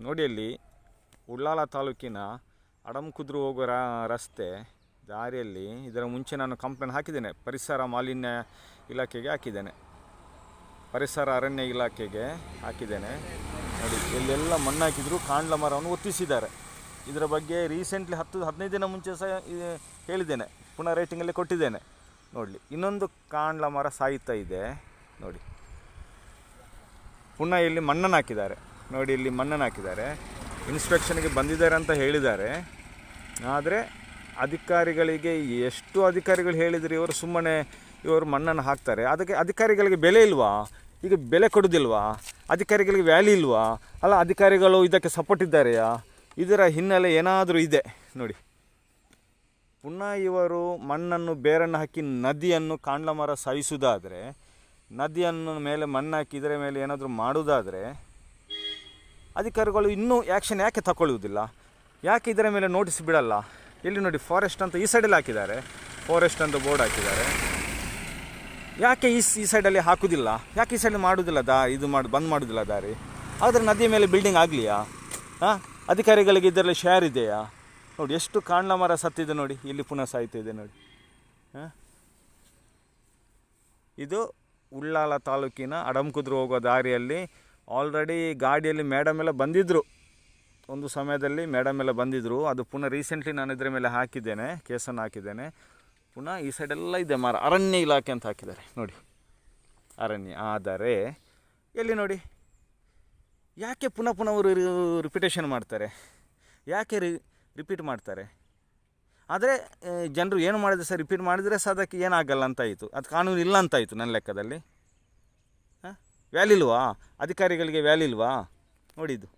ನೋಡಿ ಅಲ್ಲಿ ಉಳ್ಳಾಲ ತಾಲೂಕಿನ ಅಡಂಕುದ್ರು ಹೋಗೋ ರಸ್ತೆ ದಾರಿಯಲ್ಲಿ ಇದರ ಮುಂಚೆ ನಾನು ಕಂಪ್ಲೇಂಟ್ ಹಾಕಿದ್ದೇನೆ, ಪರಿಸರ ಮಾಲಿನ್ಯ ಇಲಾಖೆಗೆ ಹಾಕಿದ್ದೇನೆ, ಪರಿಸರ ಅರಣ್ಯ ಇಲಾಖೆಗೆ ಹಾಕಿದ್ದೇನೆ. ನೋಡಿ ಎಲ್ಲೆಲ್ಲ ಮಣ್ಣು ಹಾಕಿದ್ರು ಕಾಂಡ್ಲ ಮರವನ್ನು ಒತ್ತಿಸಿದ್ದಾರೆ. ಇದರ ಬಗ್ಗೆ ರೀಸೆಂಟ್ಲಿ 10-15 ದಿನ ಮುಂಚೆ ಸಹ ಹೇಳಿದ್ದೇನೆ, ಪುನಃ ರೇಟಿಂಗಲ್ಲಿ ಕೊಟ್ಟಿದ್ದೇನೆ. ನೋಡಲಿ, ಇನ್ನೊಂದು ಕಾಂಡ್ಲ ಮರ ಸಾಯ್ತಾ ಇದೆ ನೋಡಿ. ಪುನಃ ಇಲ್ಲಿ ಮಣ್ಣನ್ನು ಹಾಕಿದ್ದಾರೆ ನೋಡಿ, ಇಲ್ಲಿ ಮಣ್ಣನ್ನು ಹಾಕಿದ್ದಾರೆ. ಇನ್ಸ್ಪೆಕ್ಷನ್ಗೆ ಬಂದಿದ್ದಾರೆ ಅಂತ ಹೇಳಿದ್ದಾರೆ. ಆದರೆ ಅಧಿಕಾರಿಗಳಿಗೆ ಎಷ್ಟು ಅಧಿಕಾರಿಗಳು ಹೇಳಿದರೆ ಇವರು ಮಣ್ಣನ್ನು ಹಾಕ್ತಾರೆ. ಅದಕ್ಕೆ ಅಧಿಕಾರಿಗಳಿಗೆ ಬೆಲೆ ಇಲ್ವಾ? ಈಗ ಬೆಲೆ ಕೊಡೋದಿಲ್ವಾ? ಅಧಿಕಾರಿಗಳಿಗೆ ವ್ಯಾಲ್ಯೂ ಇಲ್ವಾ? ಅಲ್ಲ, ಅಧಿಕಾರಿಗಳು ಇದಕ್ಕೆ ಸಪೋರ್ಟ್ ಇದ್ದಾರೆಯಾ? ಇದರ ಹಿನ್ನೆಲೆ ಏನಾದರೂ ಇದೆ ನೋಡಿ. ಪುನಃ ಇವರು ಮಣ್ಣನ್ನು ಬೇರನ್ನು ಹಾಕಿ ನದಿಯನ್ನು ಕಾಂಡ್ಲ ಮರ ಸಾಯಿಸುವುದಾದರೆ, ನದಿಯನ್ನು ಮೇಲೆ ಮಣ್ಣು ಹಾಕಿ ಇದರ ಮೇಲೆ ಏನಾದರೂ ಮಾಡುವುದಾದರೆ ಅಧಿಕಾರಿಗಳು ಇನ್ನೂ ಆ್ಯಕ್ಷನ್ ಯಾಕೆ ತಗೊಳ್ಳುವುದಿಲ್ಲ? ಯಾಕೆ ಇದರ ಮೇಲೆ ನೋಟಿಸ್ ಬಿಡಲ್ಲ? ಇಲ್ಲಿ ನೋಡಿ, ಫಾರೆಸ್ಟ್ ಅಂತ ಈ ಸೈಡಲ್ಲಿ ಹಾಕಿದ್ದಾರೆ, ಫಾರೆಸ್ಟ್ ಅಂತ ಬೋರ್ಡ್ ಹಾಕಿದ್ದಾರೆ. ಯಾಕೆ ಈ ಸೈಡಲ್ಲಿ ಹಾಕೋದಿಲ್ಲ? ಯಾಕೆ ಈ ಸೈಡಲ್ಲಿ ಮಾಡೋದಿಲ್ಲ? ಬಂದ್ ಮಾಡೋದಿಲ್ಲ ದಾರಿ? ಆದರೆ ನದಿಯ ಮೇಲೆ ಬಿಲ್ಡಿಂಗ್ ಆಗಲಿಯಾ? ಅಧಿಕಾರಿಗಳಿಗೆ ಇದರಲ್ಲಿ ಶೇರ್ ಇದೆಯಾ? ನೋಡಿ, ಎಷ್ಟು ಕಾಂಡ್ಲ ಮರ ಸತ್ತಿದೆ ನೋಡಿ, ಇಲ್ಲಿ ಪುನಃ ಸಾಯ್ತಿದೆ ನೋಡಿ. ಇದು ಉಳ್ಳಾಲ ತಾಲೂಕಿನ ಅಡಂಕುದ್ರು ಹೋಗೋ ದಾರಿಯಲ್ಲಿ ಆಲ್ರೆಡಿ ಗಾಡಿಯಲ್ಲಿ ಮೇಡಮ್ ಎಲ್ಲ ಬಂದಿದ್ದರು, ಒಂದು ಸಮಯದಲ್ಲಿ ಮೇಡಮ್ ಎಲ್ಲ ಬಂದಿದ್ದರು. ಅದು ಪುನಃ ರೀಸೆಂಟ್ಲಿ ನಾನು ಇದರ ಮೇಲೆ ಹಾಕಿದ್ದೇನೆ, ಕೇಸನ್ನು ಹಾಕಿದ್ದೇನೆ. ಪುನಃ ಈ ಸೈಡೆಲ್ಲ ಇದೆ ಮರ, ಅರಣ್ಯ ಇಲಾಖೆ ಅಂತ ಹಾಕಿದ್ದಾರೆ ನೋಡಿ, ಅರಣ್ಯ. ಆದರೆ ಎಲ್ಲಿ ನೋಡಿ, ಯಾಕೆ ಪುನಃ ಅವರು ರಿಪಿಟೇಷನ್ ಮಾಡ್ತಾರೆ? ಯಾಕೆ ರಿಪೀಟ್ ಮಾಡ್ತಾರೆ? ಆದರೆ ಜನರು ಏನು ಮಾಡಿದ್ರೆ ಸರ್, ರಿಪೀಟ್ ಮಾಡಿದರೆ ಸಹ ಅದಕ್ಕೆ ಏನಾಗಲ್ಲ ಅಂತಾಯಿತು, ಅದು ಕಾನೂನು ಇಲ್ಲ ಅಂತಾಯಿತು ನನ್ನ ಲೆಕ್ಕದಲ್ಲಿ. ವ್ಯಾಲ್ಯೂ ಇಲ್ವಾ? ಅಧಿಕಾರಿಗಳಿಗೆ ವ್ಯಾಲ್ಯೂ ಇಲ್ವಾ? ನೋಡಿದ್ದು